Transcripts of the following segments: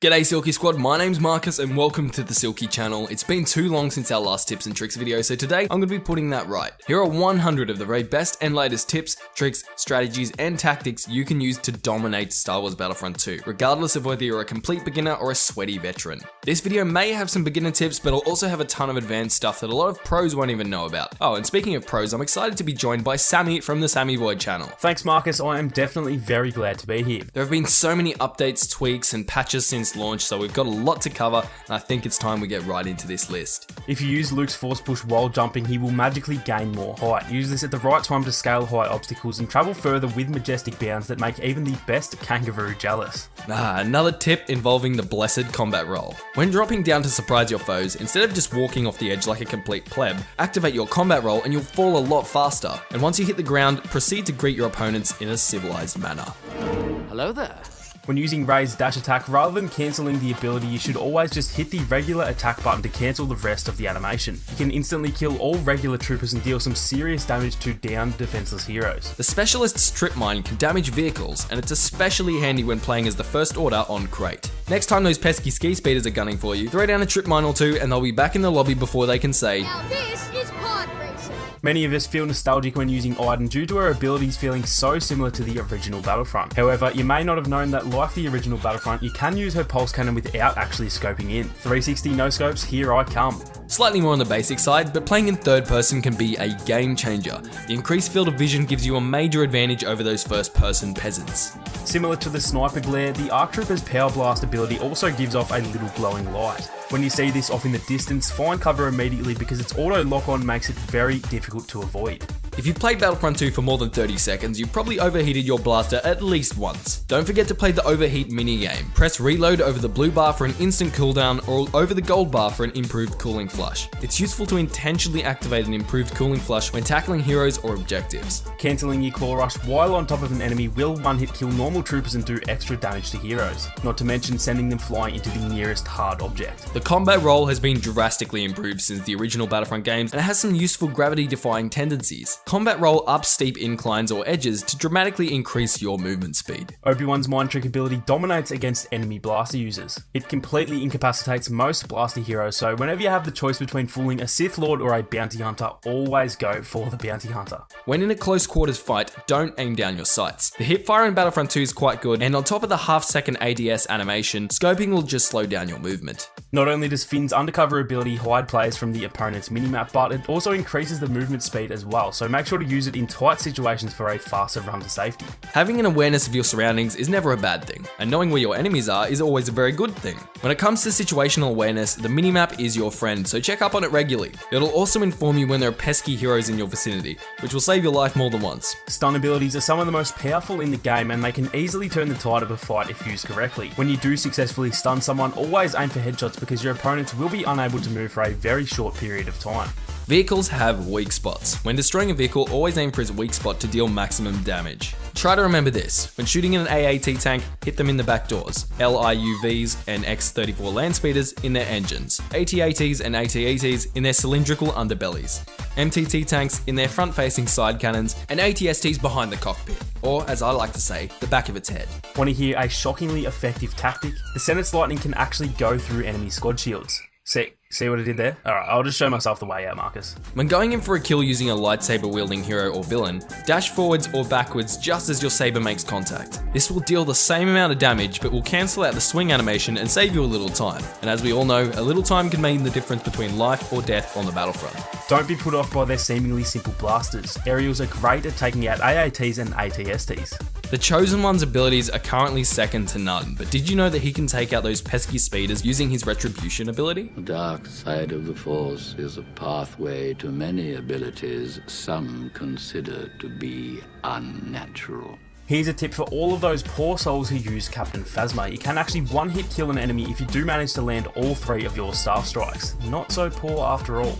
G'day Silky Squad, my name's Marcus and welcome to the Silky channel. It's been too long since our last tips and tricks video, so today I'm going to be putting that right. Here are 100 of the very best and latest tips, tricks, strategies and tactics you can use to dominate Star Wars Battlefront 2, regardless of whether you're a complete beginner or a sweaty veteran. This video may have some beginner tips, but it'll also have a ton of advanced stuff that a lot of pros won't even know about. Oh, and speaking of pros, I'm excited to be joined by Sammy from the Sammy Void channel. Thanks Marcus, I am definitely very glad to be here. There have been so many updates, tweaks and patches since launch, so we've got a lot to cover, and I think it's time we get right into this list. If you use Luke's Force Push while jumping, he will magically gain more height. Use this at the right time to scale high obstacles and travel further with majestic bounds that make even the best kangaroo jealous. Another tip involving the blessed combat roll. When dropping down to surprise your foes, instead of just walking off the edge like a complete pleb, activate your combat roll and you'll fall a lot faster. And once you hit the ground, proceed to greet your opponents in a civilized manner. Hello there. When using Rey's dash attack, rather than cancelling the ability, you should always just hit the regular attack button to cancel the rest of the animation. You can instantly kill all regular troopers and deal some serious damage to downed defenseless heroes. The specialist strip mine can damage vehicles, and it's especially handy when playing as the First Order on Crate. Next time those pesky ski speeders are gunning for you, throw down a trip mine or two and they'll be back in the lobby before they can say, "Now this is pod racing." Many of us feel nostalgic when using Iden due to her abilities feeling so similar to the original Battlefront. However, you may not have known that like the original Battlefront, you can use her pulse cannon without actually scoping in. 360 no scopes, here I come. Slightly more on the basic side, but playing in third person can be a game changer. The increased field of vision gives you a major advantage over those first person peasants. Similar to the sniper glare, the ARC Trooper's Power Blast ability also gives off a little glowing light. When you see this off in the distance, find cover immediately because its auto lock-on makes it very difficult to avoid. If you've played Battlefront 2 for more than 30 seconds, you've probably overheated your blaster at least once. Don't forget to play the overheat minigame. Press reload over the blue bar for an instant cooldown or over the gold bar for an improved cooling flush. It's useful to intentionally activate an improved cooling flush when tackling heroes or objectives. Cancelling your claw rush while on top of an enemy will one-hit kill normal troopers and do extra damage to heroes, not to mention sending them flying into the nearest hard object. The combat roll has been drastically improved since the original Battlefront games and it has some useful gravity-defying tendencies. Combat roll up steep inclines or edges to dramatically increase your movement speed. Obi-Wan's Mind Trick ability dominates against enemy blaster users. It completely incapacitates most blaster heroes, so whenever you have the choice between fooling a Sith Lord or a bounty hunter, always go for the bounty hunter. When in a close quarters fight, don't aim down your sights. The hipfire in Battlefront 2 is quite good, and on top of the half-second ADS animation, scoping will just slow down your movement. Not only does Finn's undercover ability hide players from the opponent's minimap, but it also increases the movement speed as well, so make sure to use it in tight situations for a faster run to safety. Having an awareness of your surroundings is never a bad thing, and knowing where your enemies are is always a very good thing. When it comes to situational awareness, the minimap is your friend, so check up on it regularly. It'll also inform you when there are pesky heroes in your vicinity, which will save your life more than once. Stun abilities are some of the most powerful in the game, and they can easily turn the tide of a fight if used correctly. When you do successfully stun someone, always aim for headshots because your opponents will be unable to move for a very short period of time. Vehicles have weak spots. When destroying a vehicle, always aim for its weak spot to deal maximum damage. Try to remember this. When shooting an AAT tank, hit them in the back doors. LIUVs and X-34 Landspeeders in their engines. AT-ATs and AT-ATs in their cylindrical underbellies. MTT tanks in their front-facing side cannons, and AT-STs behind the cockpit. Or, as I like to say, the back of its head. Want to hear a shockingly effective tactic? The Senate's Lightning can actually go through enemy squad shields. See what I did there? Alright, I'll just show myself the way out, Marcus. When going in for a kill using a lightsaber wielding hero or villain, dash forwards or backwards just as your saber makes contact. This will deal the same amount of damage but will cancel out the swing animation and save you a little time. And as we all know, a little time can mean the difference between life or death on the battlefront. Don't be put off by their seemingly simple blasters. Aerials are great at taking out AATs and AT-STs. The Chosen One's abilities are currently second to none, but did you know that he can take out those pesky speeders using his Retribution ability? The dark side of the Force is a pathway to many abilities some consider to be unnatural. Here's a tip for all of those poor souls who use Captain Phasma. You can actually one-hit kill an enemy if you do manage to land all 3 of your staff strikes. Not so poor after all.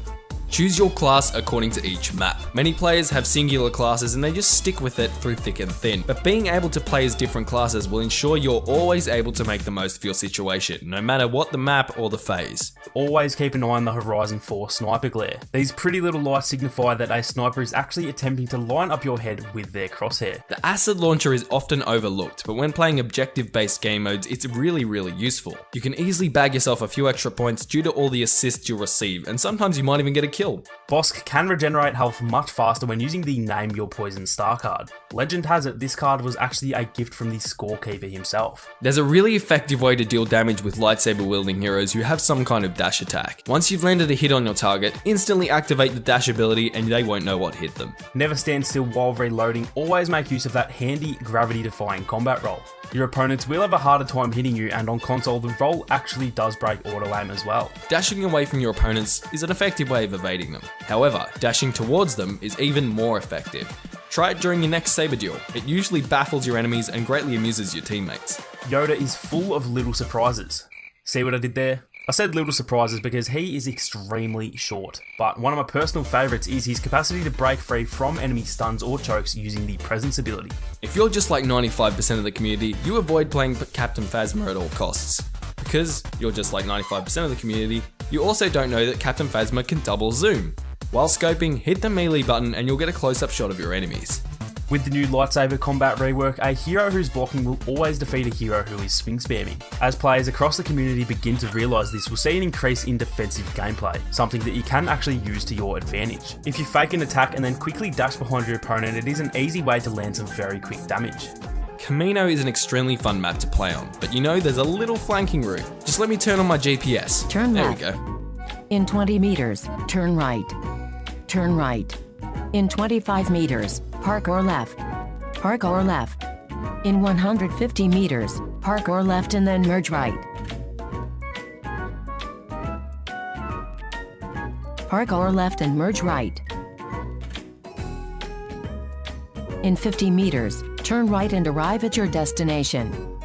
Choose your class according to each map. Many players have singular classes and they just stick with it through thick and thin, but being able to play as different classes will ensure you're always able to make the most of your situation, no matter what the map or the phase. Always keep an eye on the horizon for sniper glare. These pretty little lights signify that a sniper is actually attempting to line up your head with their crosshair. The acid launcher is often overlooked, but when playing objective-based game modes, it's really useful. You can easily bag yourself a few extra points due to all the assists you'll receive, and sometimes you might even get a kill. Bossk can regenerate health much faster when using the Name Your Poison star card. Legend has it this card was actually a gift from the Scorekeeper himself. There's a really effective way to deal damage with lightsaber wielding heroes who have some kind of dash attack. Once you've landed a hit on your target, instantly activate the dash ability and they won't know what hit them. Never stand still while reloading, always make use of that handy gravity defying combat roll. Your opponents will have a harder time hitting you, and on console the roll actually does break auto aim as well. Dashing away from your opponents is an effective way of evading them. However, dashing towards them is even more effective. Try it during your next saber duel. It usually baffles your enemies and greatly amuses your teammates. Yoda is full of little surprises. See what I did there? I said little surprises because he is extremely short, but one of my personal favourites is his capacity to break free from enemy stuns or chokes using the presence ability. If you're just like 95% of the community, you avoid playing Captain Phasma at all costs. Because you're just like 95% of the community, you also don't know that Captain Phasma can double zoom. While scoping, hit the melee button and you'll get a close-up shot of your enemies. With the new lightsaber combat rework, a hero who's blocking will always defeat a hero who is swing spamming. As players across the community begin to realise this, we'll see an increase in defensive gameplay, something that you can actually use to your advantage. If you fake an attack and then quickly dash behind your opponent, it is an easy way to land some very quick damage. Kamino is an extremely fun map to play on, but you know there's a little flanking route. Just let me turn on my GPS. Turn there left. There we go. In 20 meters, turn right. Turn right. In 25 meters, park or left. Park or left. In 150 meters, park or left and then merge right. Park or left and merge right. In 50 meters, turn right and arrive at your destination.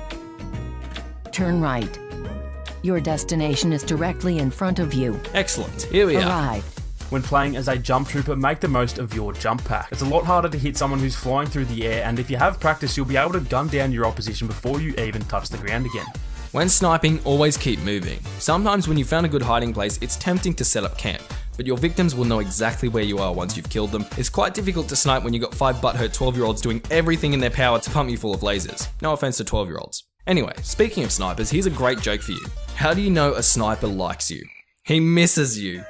Turn right. Your destination is directly in front of you. Excellent. Here we are. Arrive. When playing as a jump trooper, make the most of your jump pack. It's a lot harder to hit someone who's flying through the air, and if you have practice, you'll be able to gun down your opposition before you even touch the ground again. When sniping, always keep moving. Sometimes when you found a good hiding place, it's tempting to set up camp, but your victims will know exactly where you are once you've killed them. It's quite difficult to snipe when you've got 5 butthurt 12-year-olds doing everything in their power to pump you full of lasers. No offense to 12-year-olds. Anyway, speaking of snipers, here's a great joke for you. How do you know a sniper likes you? He misses you.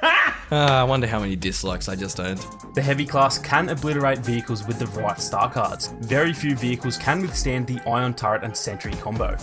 I wonder how many dislikes I just earned. The heavy class can obliterate vehicles with the right star cards. Very few vehicles can withstand the ion turret and sentry combo.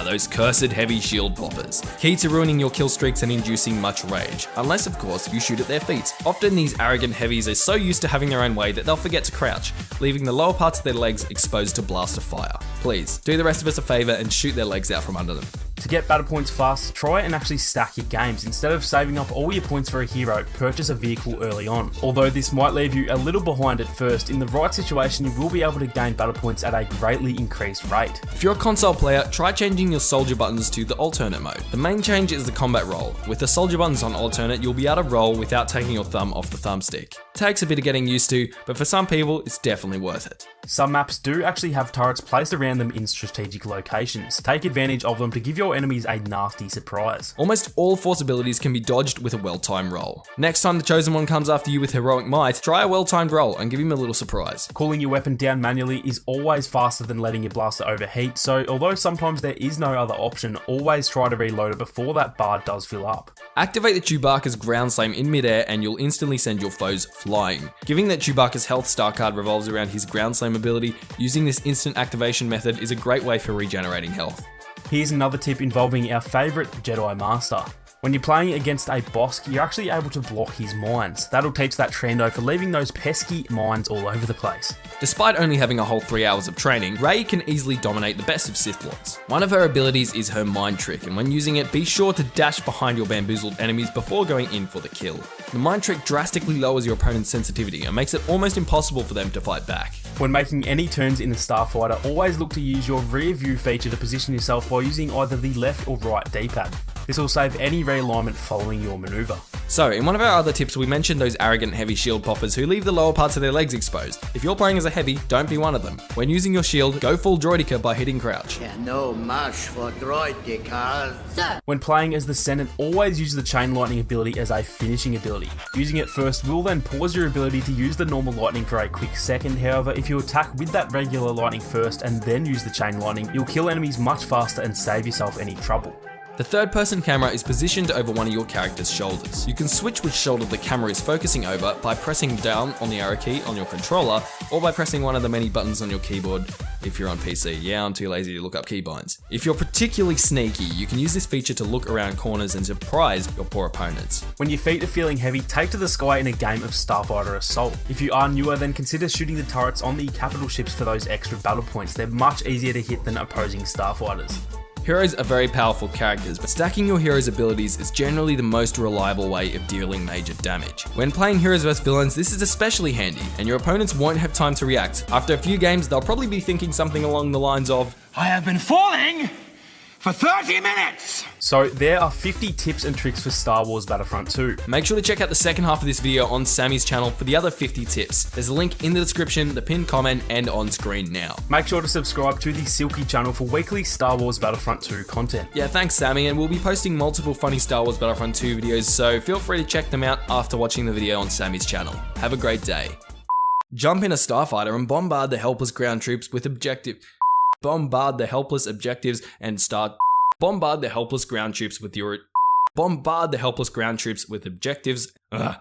Those cursed heavy shield poppers. Key to ruining your kill streaks and inducing much rage. Unless, of course, you shoot at their feet. Often these arrogant heavies are so used to having their own way that they'll forget to crouch, leaving the lower parts of their legs exposed to blast of fire. Please, do the rest of us a favour and shoot their legs out from under them. To get battle points fast, try and actually stack your games. Instead of saving up all your points for a hero, purchase a vehicle early on. Although this might leave you a little behind at first, in the right situation you will be able to gain battle points at a greatly increased rate. If you're a console player, try changing your soldier buttons to the alternate mode. The main change is the combat roll. With the soldier buttons on alternate, you'll be able to roll without taking your thumb off the thumbstick. Takes a bit of getting used to, but for some people, it's definitely worth it. Some maps do actually have turrets placed around them in strategic locations. Take advantage of them to give your enemies a nasty surprise. Almost all force abilities can be dodged with a well-timed roll. Next time the Chosen One comes after you with heroic might, try a well-timed roll and give him a little surprise. Cooling your weapon down manually is always faster than letting your blaster overheat, so although sometimes there is no other option, always try to reload it before that bar does fill up. Activate the Chewbacca's ground slam in midair and you'll instantly send your foes flying. Given that Chewbacca's health star card revolves around his ground slam ability, using this instant activation method is a great way for regenerating health. Here's another tip involving our favourite Jedi Master. When you're playing against a Bossk, you're actually able to block his mines. That'll teach that Trando for leaving those pesky mines all over the place. Despite only having a whole 3 hours of training, Rey can easily dominate the best of Sith Lords. One of her abilities is her mind trick, and when using it, be sure to dash behind your bamboozled enemies before going in for the kill. The mind trick drastically lowers your opponent's sensitivity and makes it almost impossible for them to fight back. When making any turns in the Starfighter, always look to use your rear view feature to position yourself by using either the left or right D-pad. This will save any realignment following your maneuver. So, in one of our other tips, we mentioned those arrogant heavy shield poppers who leave the lower parts of their legs exposed. If you're playing as a heavy, don't be one of them. When using your shield, go full Droideka by hitting crouch. No mush for Droidekas. Sir, When playing as the Senate, always use the Chain Lightning ability as a finishing ability. Using it first will then pause your ability to use the normal lightning for a quick second. However, if you attack with that regular lightning first and then use the Chain Lightning, you'll kill enemies much faster and save yourself any trouble. The third-person camera is positioned over one of your character's shoulders. You can switch which shoulder the camera is focusing over by pressing down on the arrow key on your controller, or by pressing one of the many buttons on your keyboard if you're on PC. Yeah, I'm too lazy to look up keybinds. If you're particularly sneaky, you can use this feature to look around corners and surprise your poor opponents. When your feet are feeling heavy, take to the sky in a game of Starfighter Assault. If you are newer, then consider shooting the turrets on the capital ships for those extra battle points. They're much easier to hit than opposing starfighters. Heroes are very powerful characters, but stacking your hero's abilities is generally the most reliable way of dealing major damage. When playing heroes vs villains, this is especially handy, and your opponents won't have time to react. After a few games, they'll probably be thinking something along the lines of, I have been falling for 30 minutes! So there are 50 tips and tricks for Star Wars Battlefront 2. Make sure to check out the second half of this video on Sammy's channel for the other 50 tips. There's a link in the description, the pinned comment, and on screen now. Make sure to subscribe to the Silky channel for weekly Star Wars Battlefront 2 content. Yeah, thanks Sammy, and we'll be posting multiple funny Star Wars Battlefront 2 videos, so feel free to check them out after watching the video on Sammy's channel. Have a great day. Jump in a starfighter and bombard the helpless ground troops with bombard the helpless objectives and start bombard the helpless ground troops with your bombard the helpless ground troops with objectives. Ugh.